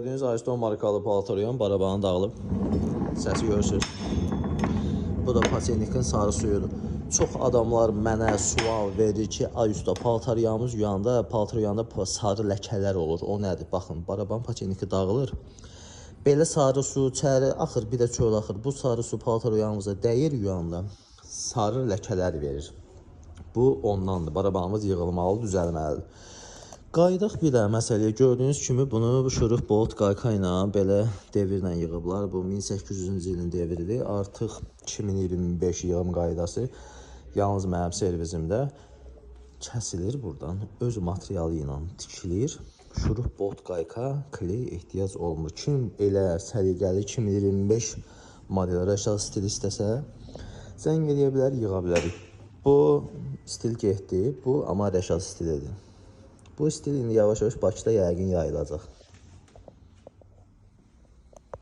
Gördüğünüz Ariston markalı paltaryon barabanı dağılıb. Səsi görürsünüz. Bu da Paçenikin sarı suyudur. Çox adamlar mənə sual verir ki, ay usta paltaryamız yuyanda sarı ləkələr olur. O nədir? Baxın, baraban Paçeniki dağılır. Belə sarı su içəri axır, bir də çöl axır. Bu sarı su paltaryamıza dəyir yuyanda sarı ləkələr verir. Bu ondandır. Barabanımız yığılmalı, düzəlməlidir. Qayıdaq bir də məsələyə. Gördüyünüz kimi bunu şurup bolt qayka ilə belə devirlə yığıblar. Bu 1800-cü ilin devridir. Artıq 2025 yığım qaydası yalnız mənim servisimdə kəsilir buradan. Öz materialı ilə tikilir. Şurup bolt qayka, kley ehtiyac olmur. Kim elə səliqəli 2025 model rəşad stil istəsə zəng edə bilər, yığa bilərik. Bu stil getdi. Bu amma rəşad stilidir. Bu stil indi yavaş-yavaş Bakıda yəqin yayılacaq.